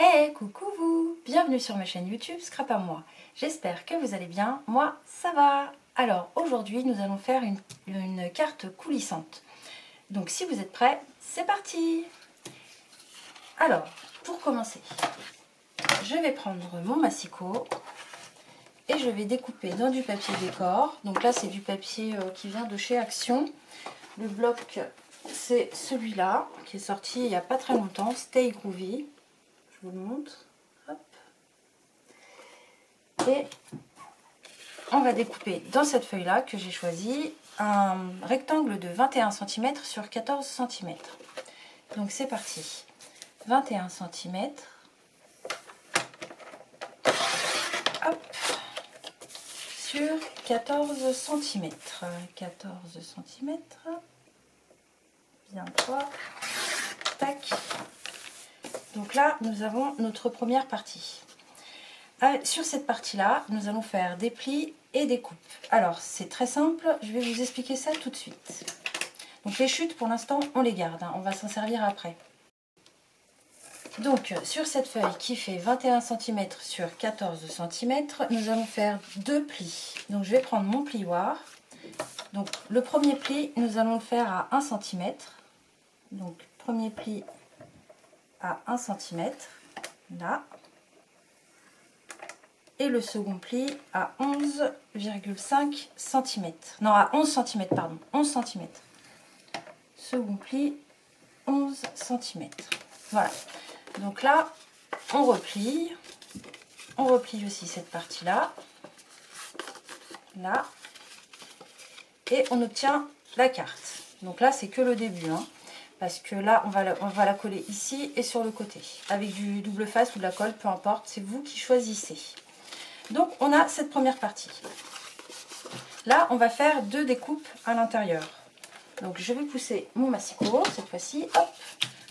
Hey, coucou vous! Bienvenue sur ma chaîne YouTube Scrap à moi. J'espère que vous allez bien, moi ça va! Alors aujourd'hui nous allons faire une carte coulissante. Donc si vous êtes prêts, c'est parti! Alors, pour commencer, je vais prendre mon massicot et je vais découper dans du papier décor. Donc là c'est du papier qui vient de chez Action. Le bloc c'est celui-là qui est sorti il n'y a pas très longtemps, Stay Groovy. Je vous le montre. Hop. Et on va découper dans cette feuille là que j'ai choisi un rectangle de 21 cm sur 14 cm. Donc c'est parti. 21 cm. Hop. Sur 14 cm. 14 cm. Bien droit. Tac. Donc là, nous avons notre première partie. Sur cette partie-là, nous allons faire des plis et des coupes. Alors, c'est très simple, je vais vous expliquer ça tout de suite. Donc les chutes, pour l'instant, on les garde, hein, on va s'en servir après. Donc, sur cette feuille qui fait 21 cm sur 14 cm, nous allons faire deux plis. Donc, je vais prendre mon plioir. Donc, le premier pli, nous allons le faire à 1 cm. Donc, premier pli à 1 cm, là. Et le second pli à 11,5 cm. Non, à 11 cm, pardon. 11 cm. Second pli, 11 cm. Voilà. Donc là, on replie. On replie aussi cette partie-là. Là. Et on obtient la carte. Donc là, c'est que le début, hein. Parce que là, on va la coller ici et sur le côté. Avec du double face ou de la colle, peu importe. C'est vous qui choisissez. Donc, on a cette première partie. Là, on va faire deux découpes à l'intérieur. Donc, je vais pousser mon massicot, cette fois-ci. Hop,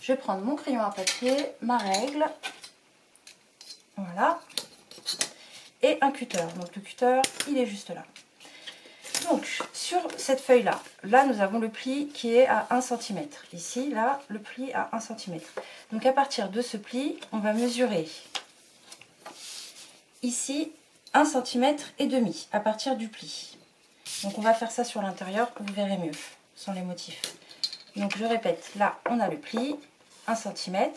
je vais prendre mon crayon à papier, ma règle. Voilà. Et un cutter. Donc, le cutter, il est juste là. Donc, sur cette feuille-là, là, nous avons le pli qui est à 1 cm. Ici, là, le pli à 1 cm. Donc, à partir de ce pli, on va mesurer ici 1 cm et demi à partir du pli. Donc, on va faire ça sur l'intérieur, vous verrez mieux, sans les motifs. Donc, je répète, là, on a le pli, 1 cm.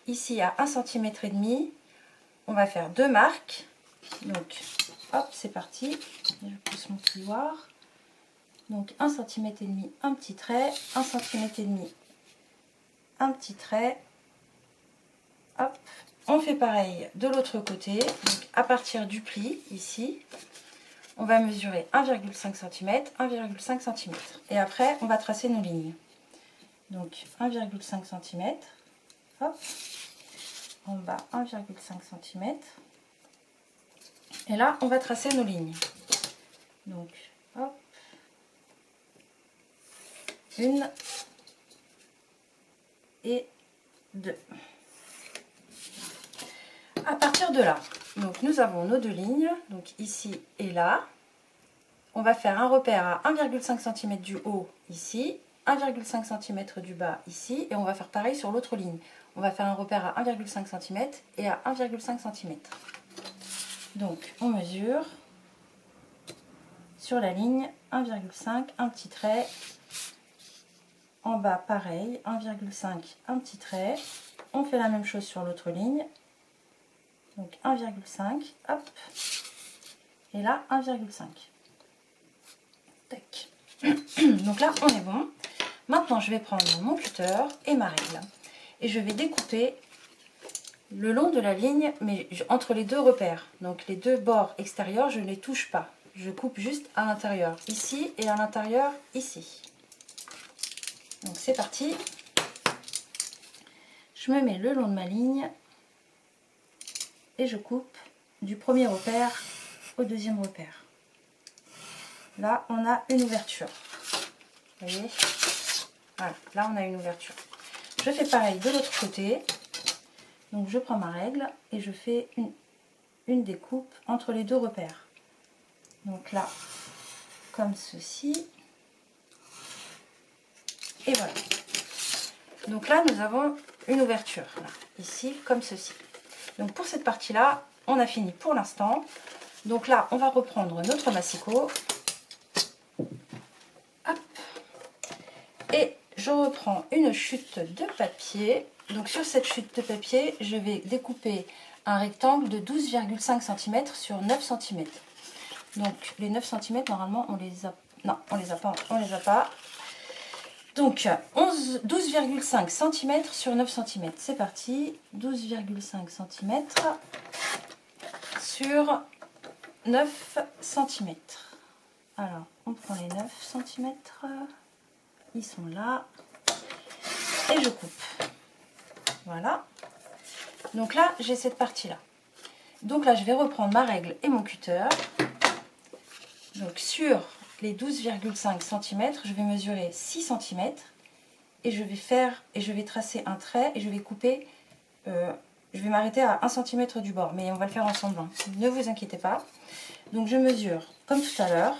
Ici, à 1 cm et demi, on va faire deux marques. Donc, hop, c'est parti. Je pousse mon plioir. Donc 1 cm et demi, un petit trait, 1 cm et demi, un petit trait. Hop. On fait pareil de l'autre côté. Donc à partir du pli, ici, on va mesurer 1,5 cm, 1,5 cm. Et après, on va tracer nos lignes. Donc 1,5 cm. Hop. En bas, 1,5 cm. Et là, on va tracer nos lignes. Donc, hop. Une et deux. À partir de là, donc nous avons nos deux lignes, donc ici et là. On va faire un repère à 1,5 cm du haut ici, 1,5 cm du bas ici, et on va faire pareil sur l'autre ligne. On va faire un repère à 1,5 cm et à 1,5 cm. Donc on mesure sur la ligne 1,5, un petit trait. En bas, pareil, 1,5, un petit trait. On fait la même chose sur l'autre ligne. Donc 1,5, hop. Et là, 1,5. Tac. Donc là, on est bon. Maintenant, je vais prendre mon cutter et ma règle. Et je vais découper le long de la ligne, mais entre les deux repères. Donc les deux bords extérieurs, je ne les touche pas. Je coupe juste à l'intérieur, ici, et à l'intérieur, ici. Donc c'est parti, je me mets le long de ma ligne et je coupe du premier repère au deuxième repère. Là on a une ouverture, vous voyez, voilà, là on a une ouverture. Je fais pareil de l'autre côté, donc je prends ma règle et je fais une découpe entre les deux repères. Donc là, comme ceci. Et voilà. Donc là, nous avons une ouverture, là, ici, comme ceci. Donc pour cette partie-là, on a fini pour l'instant. Donc là, on va reprendre notre massicot. Hop. Et je reprends une chute de papier. Donc sur cette chute de papier, je vais découper un rectangle de 12,5 cm sur 9 cm. Donc les 9 cm, normalement, on les a... Non, on les a pas. Donc 12,5 cm sur 9 cm. C'est parti. 12,5 cm sur 9 cm. Alors, on prend les 9 cm. Ils sont là. Et je coupe. Voilà. Donc là, j'ai cette partie-là. Donc là, je vais reprendre ma règle et mon cutter. Donc sur les 12,5 cm, je vais mesurer 6 cm. Et je vais tracer un trait et je vais couper... je vais m'arrêter à 1 cm du bord. Mais on va le faire ensemble. Hein. Ne vous inquiétez pas. Donc je mesure, comme tout à l'heure,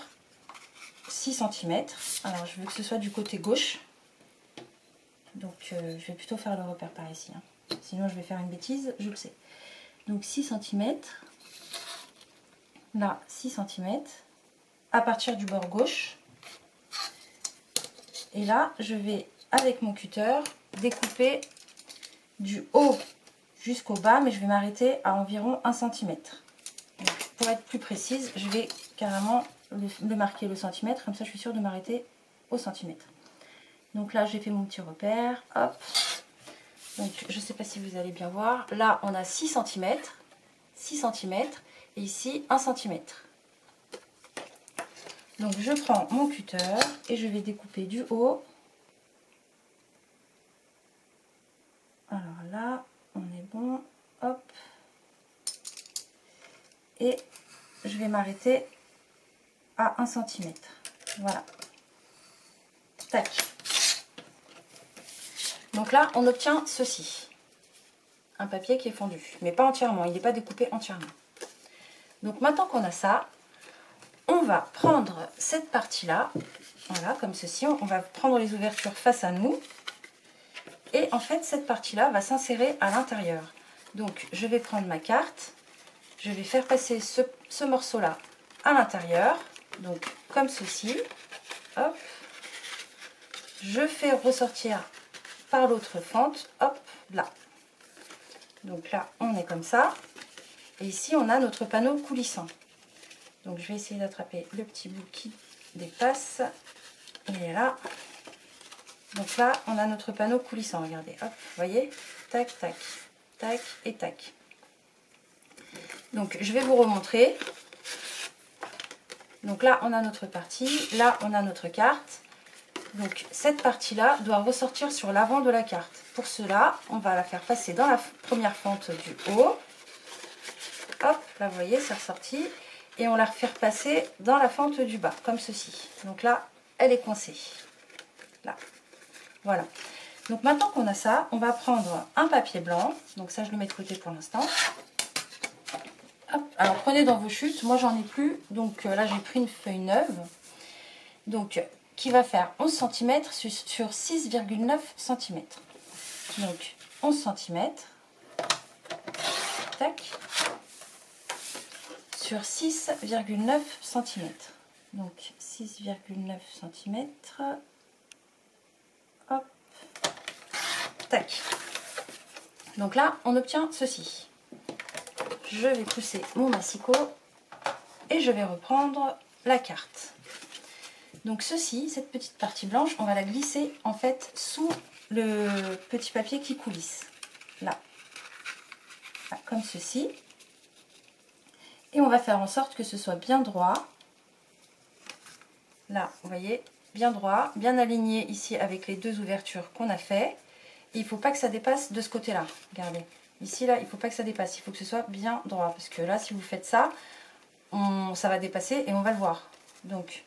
6 cm. Alors je veux que ce soit du côté gauche. Donc je vais plutôt faire le repère par ici. Hein. Sinon je vais faire une bêtise, je le sais. Donc 6 cm. Là, 6 cm. À partir du bord gauche. Et là, je vais, avec mon cutter, découper du haut jusqu'au bas. Mais je vais m'arrêter à environ 1 cm. Donc, pour être plus précise, je vais carrément le marquer le centimètre. Comme ça, je suis sûre de m'arrêter au centimètre. Donc là, j'ai fait mon petit repère. Hop. Donc, je ne sais pas si vous allez bien voir. Là, on a 6 cm. 6 cm. Et ici, 1 cm. Donc, je prends mon cutter et je vais découper du haut. Alors là, on est bon. Hop. Et je vais m'arrêter à 1 cm. Voilà. Tac. Donc là, on obtient ceci. Un papier qui est fondu, mais pas entièrement. Il n'est pas découpé entièrement. Donc maintenant qu'on a ça, on va prendre cette partie-là. Voilà, comme ceci. On va prendre les ouvertures face à nous. Et en fait, cette partie-là va s'insérer à l'intérieur. Donc, je vais prendre ma carte. Je vais faire passer ce morceau-là à l'intérieur. Donc, comme ceci. Hop. Je fais ressortir par l'autre fente, hop, là. Donc là, on est comme ça. Et ici, on a notre panneau coulissant. Donc, je vais essayer d'attraper le petit bout qui dépasse. Il est là. Donc là, on a notre panneau coulissant. Regardez, hop, vous voyez? Tac, tac, tac et tac. Donc, je vais vous remontrer. Donc là, on a notre partie. Là, on a notre carte. Donc cette partie-là doit ressortir sur l'avant de la carte. Pour cela, on va la faire passer dans la première fente du haut. Hop, là vous voyez, c'est ressorti. Et on la refaire passer dans la fente du bas, comme ceci. Donc là, elle est coincée. Là, voilà. Donc maintenant qu'on a ça, on va prendre un papier blanc. Donc ça, je le mets de côté pour l'instant. Alors prenez dans vos chutes. Moi, j'en ai plus. Donc là, j'ai pris une feuille neuve. Donc... qui va faire 11 cm sur 6,9 cm. Donc 11 cm. Tac. Sur 6,9 cm. Donc 6,9 cm. Hop. Tac. Donc là, on obtient ceci. Je vais pousser mon massicot et je vais reprendre la carte. Donc ceci, cette petite partie blanche, on va la glisser en fait sous le petit papier qui coulisse. Là. Là, comme ceci. Et on va faire en sorte que ce soit bien droit. Là, vous voyez, bien droit, bien aligné ici avec les deux ouvertures qu'on a fait. Et il ne faut pas que ça dépasse de ce côté-là. Regardez. Ici, là, il ne faut pas que ça dépasse. Il faut que ce soit bien droit. Parce que là, si vous faites ça, ça va dépasser et on va le voir. Donc...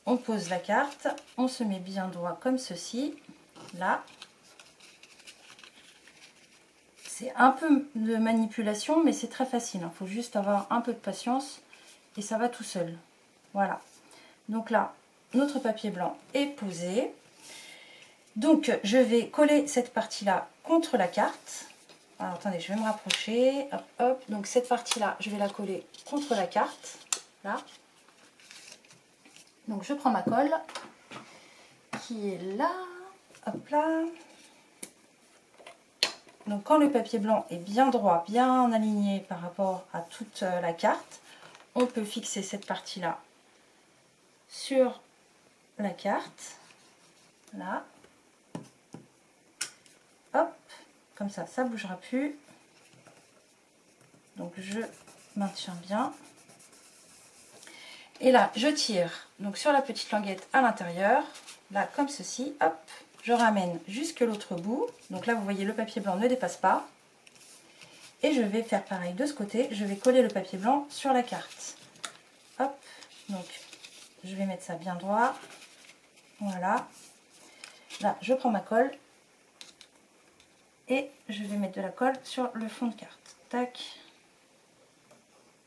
on pose la carte, on se met bien droit comme ceci, là. C'est un peu de manipulation, mais c'est très facile. Il faut juste avoir un peu de patience et ça va tout seul. Voilà. Donc là, notre papier blanc est posé. Donc, je vais coller cette partie-là contre la carte. Alors attendez, je vais me rapprocher. Hop, hop. Donc cette partie-là, je vais la coller contre la carte. Là. Donc je prends ma colle qui est là. Hop là. Donc quand le papier blanc est bien droit, bien aligné par rapport à toute la carte, on peut fixer cette partie-là sur la carte. Là. Hop. Comme ça, ça ne bougera plus. Donc je maintiens bien. Et là, je tire donc sur la petite languette à l'intérieur. Là, comme ceci. Hop. Je ramène jusque l'autre bout. Donc là, vous voyez, le papier blanc ne dépasse pas. Et je vais faire pareil de ce côté. Je vais coller le papier blanc sur la carte. Hop. Donc, je vais mettre ça bien droit. Voilà. Là, je prends ma colle. Et je vais mettre de la colle sur le fond de carte. Tac.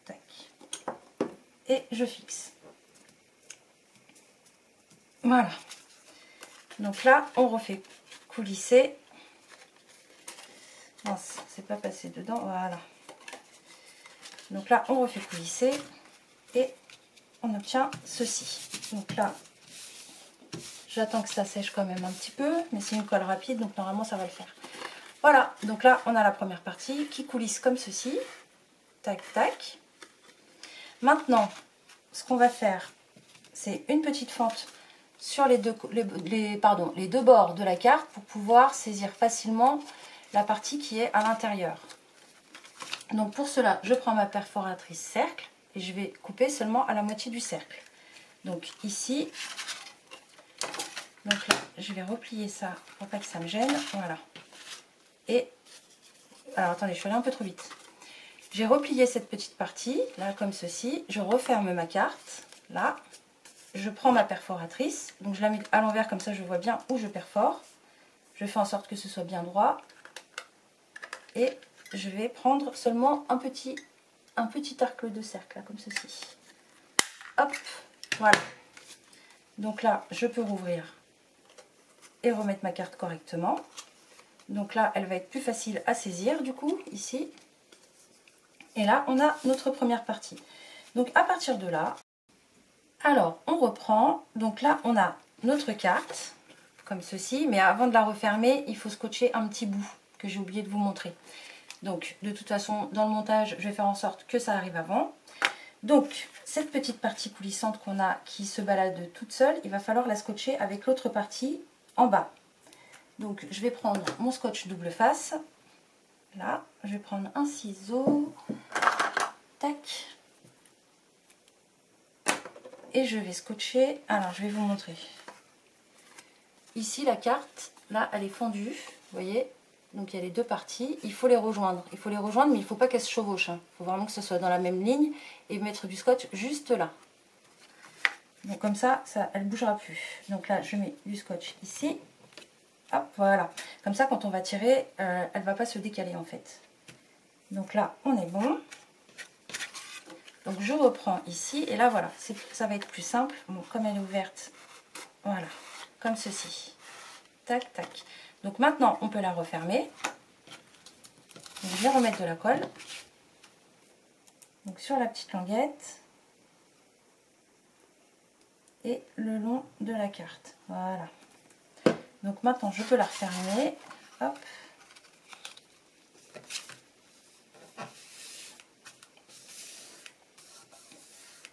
Tac. Et je fixe. Voilà. Donc là, on refait coulisser. Mince, c'est pas passé dedans. Voilà. Donc là, on refait coulisser et on obtient ceci. Donc là, j'attends que ça sèche quand même un petit peu, mais c'est une colle rapide, donc normalement ça va le faire. Voilà, donc là, on a la première partie qui coulisse comme ceci. Tac, tac. Maintenant, ce qu'on va faire, c'est une petite fente sur les deux bords de la carte pour pouvoir saisir facilement la partie qui est à l'intérieur. Donc pour cela, je prends ma perforatrice cercle et je vais couper seulement à la moitié du cercle. Donc ici, donc là, je vais replier ça pour pas que ça me gêne. Voilà. Et alors attendez, je suis allée un peu trop vite. J'ai replié cette petite partie là comme ceci. Je referme ma carte là. Je prends ma perforatrice, donc je la mets à l'envers comme ça je vois bien où je perfore. Je fais en sorte que ce soit bien droit. Et je vais prendre seulement un petit arc de cercle là, comme ceci. Hop, voilà. Donc là, je peux rouvrir et remettre ma carte correctement. Donc là, elle va être plus facile à saisir du coup, ici. Et là, on a notre première partie. Donc à partir de là, alors on reprend. Donc là, on a notre carte, comme ceci. Mais avant de la refermer, il faut scotcher un petit bout que j'ai oublié de vous montrer. Donc de toute façon, dans le montage, je vais faire en sorte que ça arrive avant. Donc cette petite partie coulissante qu'on a qui se balade toute seule, il va falloir la scotcher avec l'autre partie en bas. Donc je vais prendre mon scotch double face. Là, je vais prendre un ciseau. Tac. Et je vais scotcher. Alors je vais vous montrer. Ici la carte, là elle est fendue, vous voyez. Donc il y a les deux parties, il faut les rejoindre. Il faut les rejoindre, mais il ne faut pas qu'elles se chevauchent. Il faut vraiment que ce soit dans la même ligne et mettre du scotch juste là. Donc comme ça, elle ne bougera plus. Donc là, je mets du scotch ici. Hop, voilà. Comme ça, quand on va tirer, elle ne va pas se décaler en fait. Donc là, on est bon. Donc je reprends ici et là, voilà, ça va être plus simple. Bon, comme elle est ouverte, voilà, comme ceci. Tac, tac. Donc maintenant, on peut la refermer. Donc, je vais remettre de la colle. Donc sur la petite languette. Et le long de la carte. Voilà. Donc maintenant, je peux la refermer. Hop.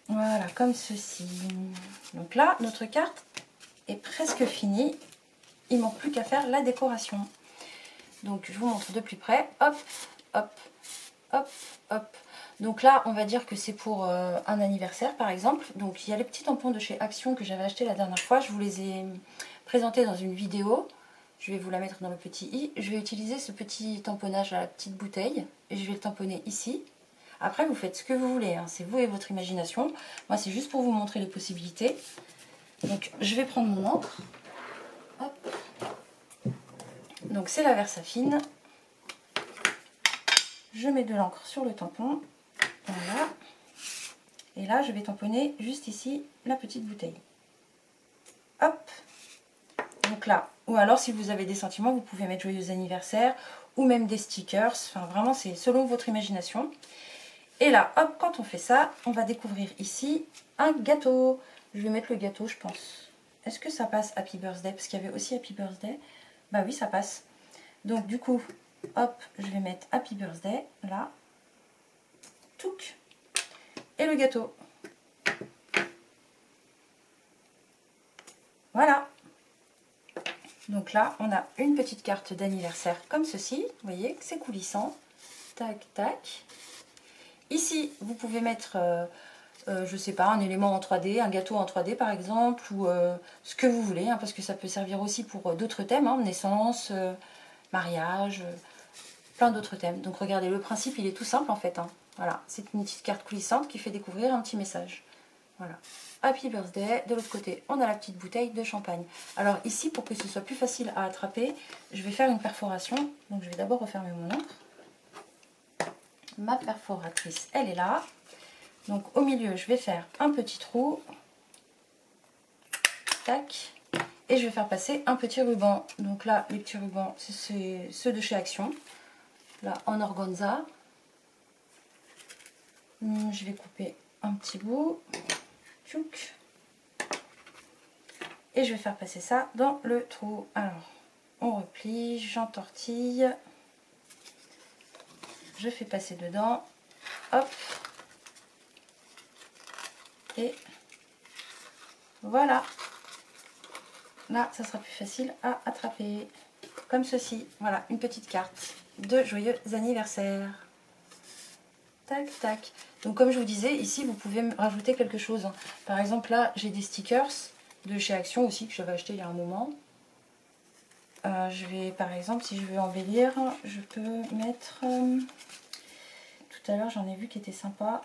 Voilà, comme ceci. Donc là, notre carte est presque finie. Il ne manque plus qu'à faire la décoration. Donc je vous montre de plus près. Hop, hop, hop, hop. Donc là, on va dire que c'est pour un anniversaire par exemple. Donc il y a les petits tampons de chez Action que j'avais acheté la dernière fois. Je vous les ai présentés dans une vidéo. Je vais vous la mettre dans le petit i. Je vais utiliser ce petit tamponnage à la petite bouteille. Et je vais le tamponner ici. Après, vous faites ce que vous voulez. Hein. C'est vous et votre imagination. Moi, c'est juste pour vous montrer les possibilités. Donc je vais prendre mon encre. Hop. Donc c'est la Versafine. Je mets de l'encre sur le tampon. Voilà. Et là, je vais tamponner juste ici la petite bouteille. Hop. Donc là, ou alors si vous avez des sentiments, vous pouvez mettre joyeux anniversaire ou même des stickers. Enfin, vraiment, c'est selon votre imagination. Et là, hop, quand on fait ça, on va découvrir ici un gâteau. Je vais mettre le gâteau, je pense. Est-ce que ça passe Happy Birthday? Parce qu'il y avait aussi Happy Birthday. Bah oui, ça passe. Donc du coup, hop, je vais mettre Happy Birthday, là. Touc. Et le gâteau. Voilà. Donc là, on a une petite carte d'anniversaire comme ceci. Vous voyez que c'est coulissant. Tac, tac. Ici, vous pouvez mettre, je sais pas, un élément en 3D, un gâteau en 3D par exemple, ou ce que vous voulez, hein, parce que ça peut servir aussi pour d'autres thèmes, hein, naissance, mariage, plein d'autres thèmes. Donc regardez, le principe, il est tout simple en fait. Hein. Voilà, c'est une petite carte coulissante qui fait découvrir un petit message. Voilà. Happy Birthday. De l'autre côté, on a la petite bouteille de champagne. Alors ici, pour que ce soit plus facile à attraper, je vais faire une perforation. Donc je vais d'abord refermer mon encre. Ma perforatrice, elle est là. Donc au milieu, je vais faire un petit trou. Tac. Et je vais faire passer un petit ruban. Donc là, les petits rubans, c'est ceux de chez Action. Là, en organza. Je vais couper un petit bout. Tchouk. Et je vais faire passer ça dans le trou. Alors, on replie, j'entortille. Je fais passer dedans. Hop. Et voilà. Là, ça sera plus facile à attraper. Comme ceci. Voilà, une petite carte de joyeux anniversaire. Tac, tac. Donc comme je vous disais, ici, vous pouvez rajouter quelque chose. Par exemple, là, j'ai des stickers de chez Action aussi, que j'avais acheté il y a un moment. Je vais, par exemple, si je veux embellir, je peux mettre... tout à l'heure, j'en ai vu qui étaient sympas.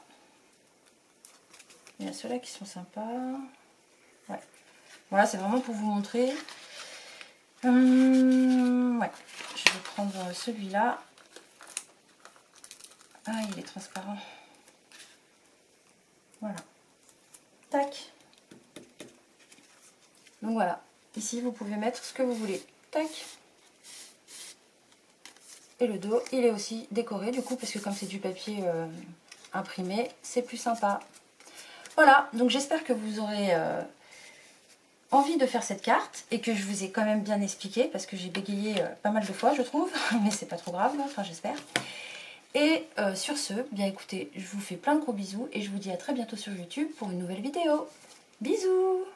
Il y a ceux-là qui sont sympas. Ouais. Voilà, c'est vraiment pour vous montrer. Ouais. Je vais prendre celui-là. Ah, il est transparent. Voilà. Tac. Donc voilà. Ici, vous pouvez mettre ce que vous voulez. Tac. Et le dos, il est aussi décoré du coup, parce que comme c'est du papier imprimé, c'est plus sympa. Voilà. Donc j'espère que vous aurez envie de faire cette carte et que je vous ai quand même bien expliqué, parce que j'ai bégayé pas mal de fois, je trouve. Mais c'est pas trop grave, enfin j'espère. Et sur ce, bien écoutez, je vous fais plein de gros bisous et je vous dis à très bientôt sur YouTube pour une nouvelle vidéo. Bisous!